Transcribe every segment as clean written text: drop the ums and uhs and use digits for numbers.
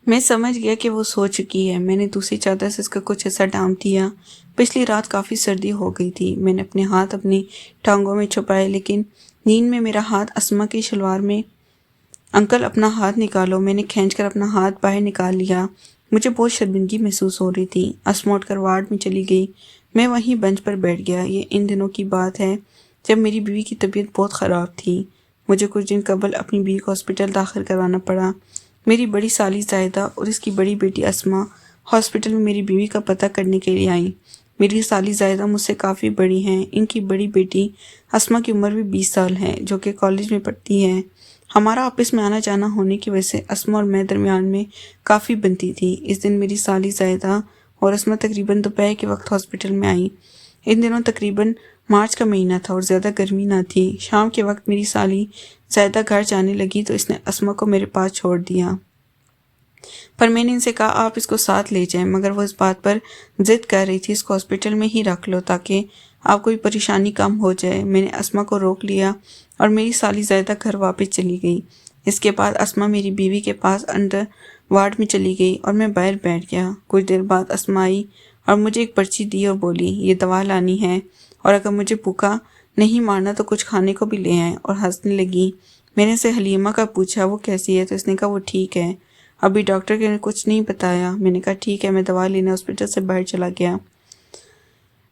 मैं समझ गया कि वो सो चुकी है। मैंने दूसरी चादर से उसका कुछ हिस्सा ढाँप दिया। पिछली रात काफ़ी सर्दी हो गई थी। मैंने अपने हाथ अपनी टांगों में छुपाए, लेकिन नींद में मेरा हाथ अस्मा की शलवार में। अंकल अपना हाथ निकालो। मैंने खींचकर अपना हाथ बाहर निकाल लिया। मुझे बहुत शर्मिंदगी महसूस हो रही थी। अस्मा उठकर वार्ड में चली गई। मैं वहीं बेंच पर बैठ गया। ये इन दिनों की बात है जब मेरी बीवी की तबीयत बहुत ख़राब थी। मुझे कुछ दिन कबल अपनी बीवी को हॉस्पिटल दाखिल करवाना पड़ा। मेरी बड़ी साली ज़ाहिदा और इसकी बड़ी बेटी अस्मा हॉस्पिटल में मेरी बीवी का पता करने के लिए आई। मेरी साली ज़ाहिदा मुझसे काफ़ी बड़ी हैं। इनकी बड़ी बेटी अस्मा की उम्र भी 20 साल है, जो कि कॉलेज में पढ़ती है। हमारा आपस में आना जाना होने की वजह से अस्मा और मैं दरमियान में काफ़ी बनती थी। इस दिन मेरी साली ज़ाहिदा और अस्मा तकरीबन दोपहर के वक्त हॉस्पिटल में आई। इन दिनों तकरीबन मार्च का महीना था और ज़्यादा गर्मी ना थी। शाम के वक्त मेरी साली ज़ाहिदा घर जाने लगी तो इसने अस्मा को मेरे पास छोड़ दिया, पर मैंने इनसे कहा आप इसको साथ ले जाएं, मगर वो इस बात पर जिद कर रही थी इसको हॉस्पिटल में ही रख लो ताकि आपको भी परेशानी कम हो जाए। मैंने अस्मा को रोक लिया और मेरी साली ज़ाहिदा घर वापस चली गई। इसके बाद अस्मा मेरी बीवी के पास अंदर वार्ड में चली गई और मैं बाहर बैठ गया। कुछ देर बाद अस्मा आई और मुझे एक पर्ची दी और बोली ये दवा लानी है और अगर मुझे भूखा नहीं मारना तो कुछ खाने को भी ले आए, और हंसने लगी। मैंने से हलीमा का पूछा वो कैसी है तो इसने कहा वो ठीक है, अभी डॉक्टर ने कुछ नहीं बताया। मैंने कहा ठीक है। मैं दवा लेने हॉस्पिटल से बाहर चला गया।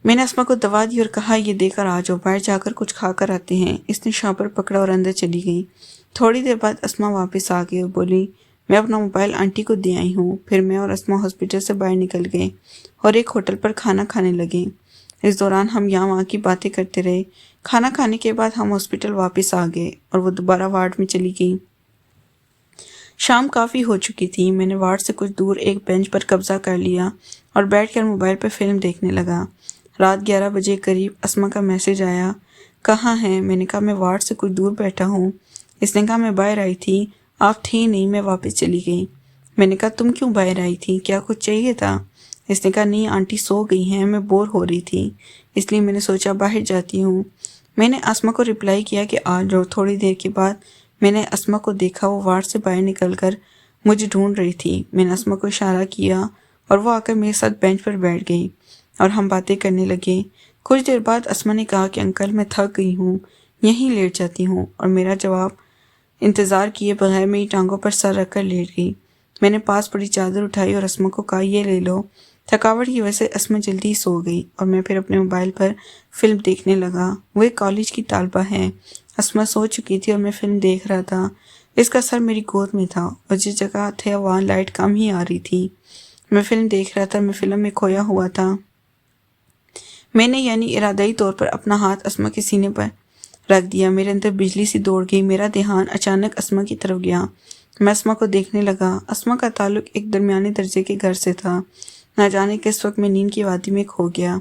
मैंने अस्मा को दवा दी और कहा ये देकर आ जाओ, बाहर जाकर कुछ खा कर आते हैं। इसने शॉपर पकड़ा और अंदर चली गई। थोड़ी देर बाद अस्मा वापस आ गई और बोली मैं अपना मोबाइल आंटी को दे आई हूँ। फिर मैं और अस्मा हॉस्पिटल से बाहर निकल गए और एक होटल पर खाना खाने लगे। इस दौरान हम यहाँ वहाँ की बातें करते रहे। खाना खाने के बाद हम हॉस्पिटल वापस आ गए और वो दोबारा वार्ड में चली गई। शाम काफ़ी हो चुकी थी। मैंने वार्ड से कुछ दूर एक बेंच पर कब्जा कर लिया और बैठकर मोबाइल पर फिल्म देखने लगा। रात 11 बजे करीब अस्मा का मैसेज आया, कहाँ हैं? मैंने कहा मैं वार्ड से कुछ दूर बैठा हूँ। इसने कहा मैं बाहर आई थी, आप थी नहीं, मैं वापस चली गई। मैंने कहा तुम क्यों बाहर आई थी, क्या कुछ चाहिए था? इसने कहा नहीं, आंटी सो गई हैं, मैं बोर हो रही थी इसलिए मैंने सोचा बाहर जाती हूँ। मैंने अस्मा को रिप्लाई किया कि आ जाओ। थोड़ी देर के बाद मैंने अस्मा को देखा, वो वार्ड से बाहर निकलकर मुझे ढूंढ रही थी। मैंने अस्मा को इशारा किया और वो आकर मेरे साथ बेंच पर बैठ गई और हम बातें करने लगे। कुछ देर बाद अस्मा ने कहा कि अंकल मैं थक गई हूँ, यहीं लेट जाती हूँ, और मेरा जवाब इंतज़ार किए बगैर मेरी टांगों पर सर रखकर लेट गई। मैंने पास पड़ी चादर उठाई और अस्मा को कहा ये ले लो। थकावट की वजह से अस्मा जल्दी सो गई और मैं फिर अपने मोबाइल पर फिल्म देखने लगा। वो एक कॉलेज की तालबा है। अस्मा सो चुकी थी और मैं फिल्म देख रहा था। इसका सर मेरी गोद में था और जिस जगह थे वहाँ लाइट कम ही आ रही थी। मैं फिल्म देख रहा था, मैं फिल्म में खोया हुआ था। मैंने यानी इरादाई तौर पर अपना हाथ अस्मा के सीने पर रख दिया। मेरे अंदर बिजली सी दौड़ गई। मेरा ध्यान अचानक अस्मा की तरफ गया। मैं अस्मा को देखने लगा। अस्मा का ताल्लुक एक दरमियाने दर्जे के घर से था। न जाने किस वक्त मैं नींद की वादी में खो गया।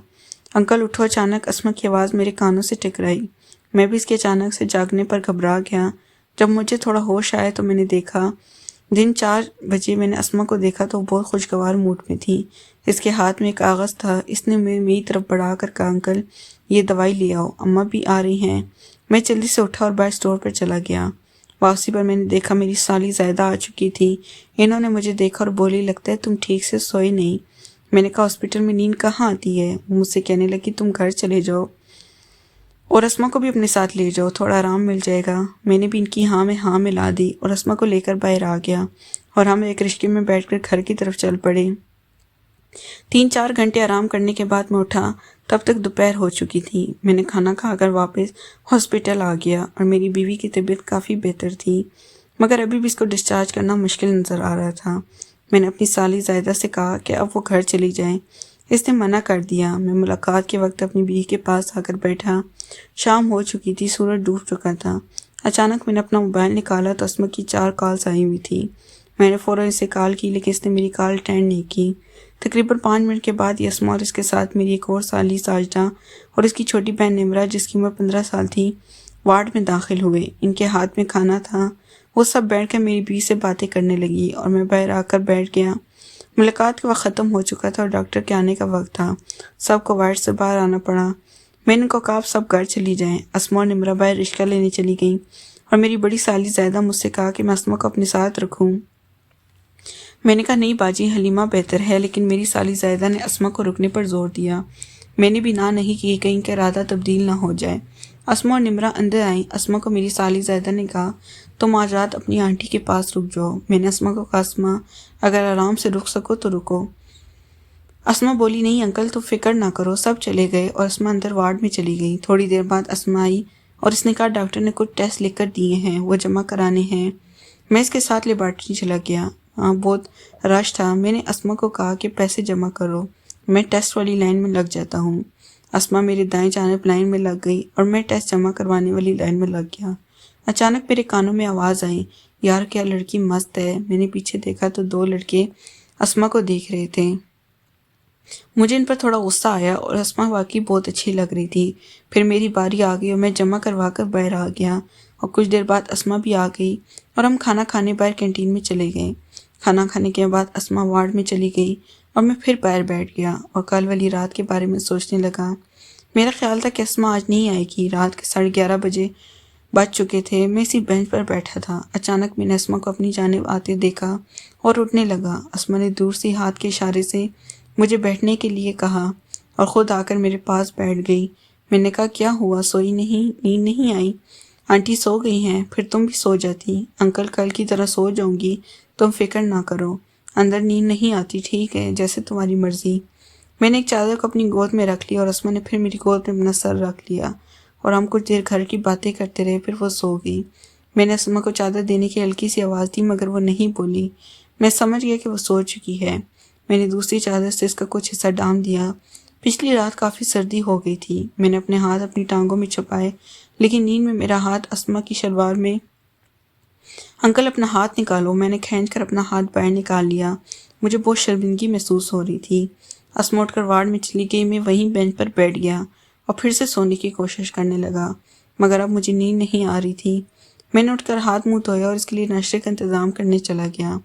अंकल उठो। अचानक अस्मा की आवाज़ मेरे कानों से टकराई। मैं भी इसके अचानक से जागने पर घबरा गया। जब मुझे थोड़ा होश आया तो मैंने देखा दिन 4 बजे मैंने अस्मा को देखा तो वो बहुत खुशगवार मूड में थी। इसके हाथ में एक कागज़ था। इसने मेरी तरफ बढ़ाकर कहा अंकल ये दवाई ले आओ, अम्मा भी आ रही हैं। मैं जल्दी से उठा और बाहर स्टोर पर चला गया। वापसी पर मैंने देखा मेरी साली ज़ाहिदा आ चुकी थी। इन्होंने मुझे देखा और बोली लगता है तुम ठीक से सोए नहीं। मैंने कहा हॉस्पिटल में नींद कहाँ आती है। मुझसे कहने लगी तुम घर चले जाओ और अस्मा को भी अपने साथ ले जाओ, थोड़ा आराम मिल जाएगा। मैंने भी इनकी हाँ में हाँ मिला दी और अस्मा को लेकर बाहर आ गया और हम एक रिश्के में बैठकर घर की तरफ चल पड़े। 3-4 घंटे आराम करने के बाद मैं उठा, तब तक दोपहर हो चुकी थी। मैंने खाना खाकर वापस हॉस्पिटल आ गया और मेरी बीवी की तबीयत काफ़ी बेहतर थी, मगर अभी भी इसको डिस्चार्ज करना मुश्किल नज़र आ रहा था। मैंने अपनी साली ज़ाहिदा से कहा कि अब वो घर चली जाए। इसने मना कर दिया। मैं मुलाकात के वक्त अपनी बीवी के पास आकर बैठा। शाम हो चुकी थी, सूरज डूब चुका था। अचानक मैंने अपना मोबाइल निकाला तो अस्मा की 4 कॉल्स आई हुई थी। मैंने फ़ौरन इसे कॉल की, लेकिन इसने मेरी कॉल अटेंड नहीं की। तकरीबन 5 मिनट के बाद ये अस्मा और इसके साथ मेरी एक और साली साजदा और इसकी छोटी बहन निमरा, जिसकी उम्र 15 साल थी, वार्ड में दाखिल हुए। इनके हाथ में खाना था। वो सब बैठकर मेरी बीवी से बातें करने लगी और मैं बाहर आकर बैठ गया। मुलाकात का वक्त ख़त्म हो चुका था और डॉक्टर के आने का वक्त था। सबको वार्ड से बाहर आना पड़ा। मैंने उनको कहा सब घर चली जाएं। अस्मा और निमरा बाहर रिश्का लेने चली गईं और मेरी बड़ी साली ज़ाहिदा मुझसे कहा कि मैं अस्मा को अपने साथ रखूं। میں نے کہا نہیں باجی، حلیمہ بہتر ہے، لیکن میری سالی زاہدہ نے اسما کو رکنے پر زور دیا۔ میں نے بھی نہ نہیں کی، کہیں کہ ارادہ تبدیل نہ ہو جائے۔ اسما اور نمرہ اندر آئیں۔ اسما کو میری سالی زاہدہ نے کہا تم آج رات اپنی آنٹی کے پاس رک جاؤ۔ میں نے اسما کو کہا اسما اگر آرام سے رک سکو تو رکو۔ اسما بولی نہیں انکل تم فکر نہ کرو۔ سب چلے گئے اور اسما اندر وارڈ میں چلی گئی۔ تھوڑی دیر بعد اسما آئی اور اس نے کہا ڈاکٹر نے کچھ ٹیسٹ لکھ کر دیے ہیں، وہ جمع کرانے ہیں۔ میں اس کے ساتھ لیبارٹری چلا گیا۔ بہت رش تھا۔ میں نے اسما کو کہا کہ پیسے جمع کرو، میں ٹیسٹ والی لائن میں لگ جاتا ہوں۔ اسما میری دائیں جانب لائن میں لگ گئی اور میں ٹیسٹ جمع کروانے والی لائن میں لگ گیا۔ اچانک میرے کانوں میں آواز آئی، یار کیا لڑکی مست ہے۔ میں نے پیچھے دیکھا تو 2 لڑکے اسما کو دیکھ رہے تھے۔ مجھے ان پر تھوڑا غصہ آیا اور اسما واقعی بہت اچھی لگ رہی تھی۔ پھر میری باری آ گئی اور میں جمع کروا کر باہر آ گیا اور کچھ دیر بعد اسما بھی آ گئی اور ہم کھانا کھانے باہر کینٹین میں چلے گئے۔ کھانا کھانے کے بعد اسما وارڈ میں چلی گئی اور میں پھر باہر بیٹھ گیا اور کل والی رات کے بارے میں سوچنے لگا۔ میرا خیال تھا کہ اسما آج نہیں آئے گی۔ رات کے 11:30 بجے بج چکے تھے۔ میں اسی بینچ پر بیٹھا تھا۔ اچانک میں نے اسما کو اپنی جانب آتے دیکھا اور اٹھنے لگا۔ اسما نے دور سے ہاتھ کے اشارے سے مجھے بیٹھنے کے لیے کہا اور خود آ کر میرے پاس بیٹھ گئی۔ میں نے کہا کیا ہوا، سوئی نہیں، نیند نہیں آئی؟ آنٹی سو گئی ہیں، پھر تم بھی سو جاتی۔ انکل کل کی طرح سو جاؤں گی، تم فکر نہ کرو۔ اندر نیند نہیں آتی، ٹھیک ہے، جیسے تمہاری مرضی۔ میں نے ایک چادر کو اپنی گود میں رکھ لیا اور اسما نے پھر میری گود میں اپنا سر رکھ لیا اور ہم کچھ دیر گھر کی باتیں کرتے رہے، پھر وہ سو گئی۔ میں نے اسما کو چادر دینے کی ہلکی سی آواز دی مگر وہ نہیں بولی۔ میں سمجھ گیا کہ وہ سو چکی ہے۔ میں نے دوسری چادر سے اس کا کچھ حصہ ڈھانپ دیا۔ پچھلی رات کافی سردی ہو گئی تھی۔ میں نے اپنے ہاتھ اپنی ٹانگوں میں چھپائے، لیکن نیند میں میرا ہاتھ اسما کی شلوار میں۔ انکل اپنا ہاتھ نکالو۔ میں نے کھینچ کر اپنا ہاتھ باہر نکال لیا۔ مجھے بہت شرمندگی محسوس ہو رہی تھی۔ اسما اٹھ کر وارڈ میں چلی گئی۔ میں وہیں بینچ پر بیٹھ گیا اور پھر سے سونے کی کوشش کرنے لگا، مگر اب مجھے نیند نہیں آ رہی تھی۔ میں نے اٹھ کر ہاتھ منہ دھویا اور اس کے لیے ناشتے کا انتظام کرنے چلا گیا۔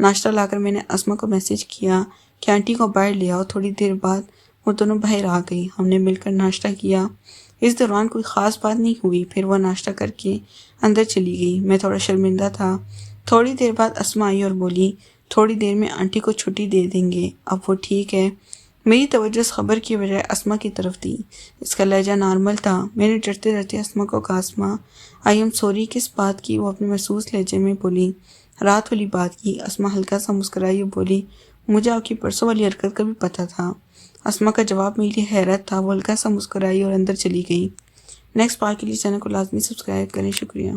ناشتہ لا کر میں نے اسما کو میسج کیا کہ آنٹی کو باہر لے آؤ۔ تھوڑی دیر بعد وہ دونوں باہر آ گئی۔ ہم نے مل کر ناشتہ کیا۔ اس دوران کوئی خاص بات نہیں ہوئی۔ پھر وہ ناشتہ کر کے اندر چلی گئی۔ میں تھوڑا شرمندہ تھا۔ تھوڑی دیر بعد اسما آئی اور بولی تھوڑی دیر میں آنٹی کو چھٹی دے دیں گے، اب وہ ٹھیک ہے۔ میری توجہ اس خبر کی بجائے اسما کی طرف تھی۔ اس کا لہجہ نارمل تھا۔ میں نے ڈرتے ڈرتے اسما کو کہا اسما آئی ایم سوری۔ کس بات کی؟ وہ اپنے محسوس لہجے میں بولی رات والی بات کی۔ اسما ہلکا سا مسکرائی اور بولی مجھے آپ کی پرسوں والی حرکت کا بھی پتہ تھا۔ اسما کا جواب میرے لیے حیرت تھا۔ وہ ہلکا سا مسکرائی اور اندر چلی گئی۔ نیکسٹ پارٹ کے لیے چینل کو لازمی سبسکرائب کریں۔ شکریہ۔